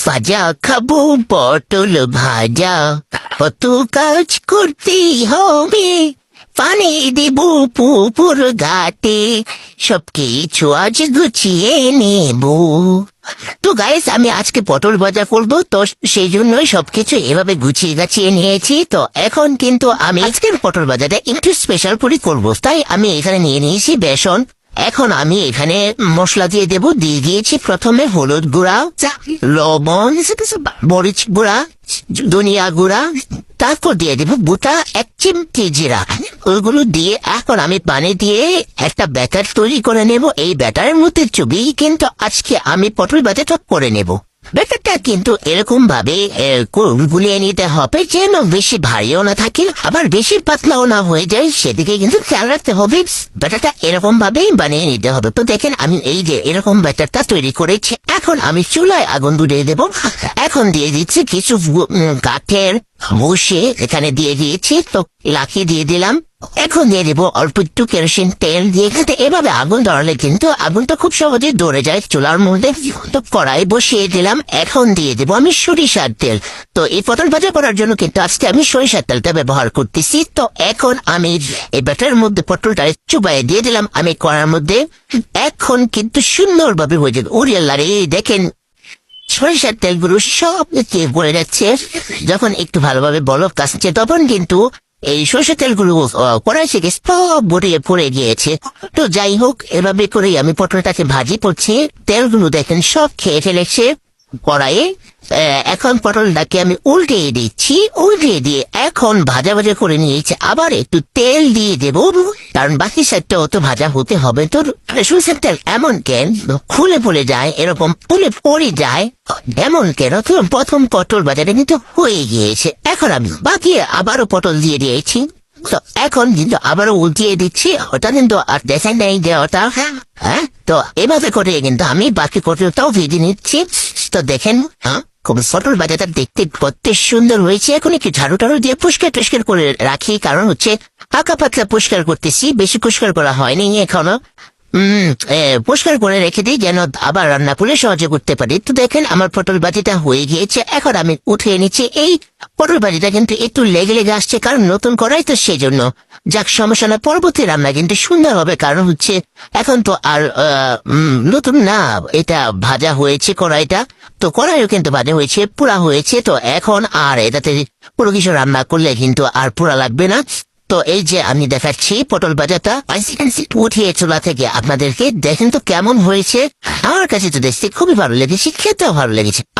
ভাজা খাবো পটল ভাজা, কত কাজ করতেই হবে, পানি দেব পুকুর ঘাটে, সবকিছু আজ গুছিয়ে নেব। তো গাইস, আমি আজকে পটল ভাজা করবো, তো সেই জন্যই সবকিছু এভাবে গুছিয়ে গাছিয়ে নিয়েছি। তো এখন কিন্তু আমি আজকের পটল ভাজাটা একটু স্পেশাল করে করবো, তাই আমি এখানে নিয়ে নিয়েছি বেসন। এখন আমি এখানে মশলা দিয়ে দেব। দিয়ে দিয়েছি প্রথমে হলুদ গুঁড়া, লবণ, মরিচ গুঁড়া, ধনিয়া গুঁড়া, তারপর দিয়ে দেব গোটা 1 চিমটি জিরা। ওইগুলো দিয়ে এখন আমি পানি দিয়ে একটা ব্যাটার তৈরি করে নেব। এই ব্যাটারের মধ্যে চুবিয়ে কিন্তু আজকে আমি পটল ভাজাটা করে নেব। ব্যাটারটা কিন্তু এরকম ভাবে গুলিয়ে নিতে হবে যেন বেশি ভারীও না থাকে, আবার বেশি পাতলাও না হয়ে যায়, সেদিকে কিন্তু খেয়াল রাখতে হবে। ব্যাটারটা এরকম ভাবেই বানিয়ে নিতে হবে। তো দেখেন, আমি এই যে এরকম ব্যাটারটা তৈরি করেছি। এখন আমি চুলায় আগুন ধরিয়ে দেব। এখন দিয়ে দিচ্ছি কিছু কাঠের বসে এখানে দিয়ে দিয়েছি, তো লাখি দিয়ে দিলাম। এখন দিয়ে দেবো অল্প একটু কেরোসিন তেল দিয়ে। এভাবে আগুন ধরালে কিন্তু আগুনটা খুব সহজে ধরে যায় চুলার মধ্যে। তো কড়াই বসিয়ে দিলাম। এখন দিয়ে দেবো আমি সরিষার তেল। তো এই পটল ভাজা করার জন্য কিন্তু আজকে আমি সরিষার তেলটা ব্যবহার করতেছি। তো এখন আমি এই ব্যাটারের মধ্যে পটলটা চুবাইয়ে দিয়ে দিলাম আমি কড়ার মধ্যে। এখন কিন্তু সুন্দরভাবে হয়ে যাবে। ওরে আল্লাহ রে, দেখেন সরিষার তেলগুলো সব পড়ে যাচ্ছে। যখন একটু ভালোভাবে বলক আসছে তখন কিন্তু এই সরষের তেলগুলো কড়াই থেকে সব ভরিয়ে পড়ে গিয়েছে। তো যাই হোক, এভাবে করেই আমি পটলটাকে ভাজি করছি। তেলগুলো দেখেন সব খেয়ে ফেলেছে কড়াইয়ে। এখন পটলটাকে আমি উল্টিয়ে দিচ্ছি। উল্টিয়ে দিয়ে এখন ভাজা ভাজা করে নিয়েছি। আবার একটু তেল দিয়ে দেব, কারণ বাকি সাইডটা অত ভাজা হতে হবে। তো সরষের তেল এমন কেন খুলে পড়ে যায়, এরকম ফুলে পড়ে যায় এমন কেন? তো প্রথম পটল ভাজাটা কিন্তু হয়ে গিয়েছে। এখন আমি বাকি আবারও পটল দিয়ে দিয়েছি। তো এখন কিন্তু আবারও উল্টিয়ে দিচ্ছি। ওটা কিন্তু আর দেখেন নেই যে ওটা, হ্যাঁ। তো এভাবে করে কিন্তু আমি বাকি পটলটাও ভেজে নিচ্ছি। তো দেখেন, পটল ভাজাটা দেখতে কত সুন্দর হয়েছে। এখন একটু ঝাড়ু টাড়ু দিয়ে পরিষ্কার টুষ্কার করে রাখি, কারণ হচ্ছে হালকা পাতলা পরিষ্কার করতেছি, বেশি পরিষ্কার করা হয়নি এখনো। পরিষ্কার করে রেখে দিই যেন আবার রান্না করে সহজে করতে পারি। তো দেখেন আমার পটল ভাজিটা হয়ে গিয়েছে। এখন আমি উঠিয়ে নিচ্ছি। এই পটল ভাজিটা কিন্তু একটু লেগে লেগে আসছে, কারণ নতুন কড়াই তো সেই জন্য। যাক, সমস্যা না, পরবর্তী রান্না কিন্তু সুন্দর হবে। কারণ হচ্ছে এখন তো আর নতুন না, এটা ভাজা হয়েছে কড়াইটা। তো কড়াইও কিন্তু ভাজা হয়েছে, পুরা হয়েছে। তো এখন আর এটাতে পুরো কিছু রান্না করলে কিন্তু আর পুরা লাগবে না। তো এই যে আমি দেখাচ্ছি পটল ভাজাটা উঠিয়ে চুলা থেকে আপনাদেরকে, দেখেন তো কেমন হয়েছে। আমার কাছে তো দেখতে খুবই ভালো লেগেছে, খেতেও ভালো লেগেছে।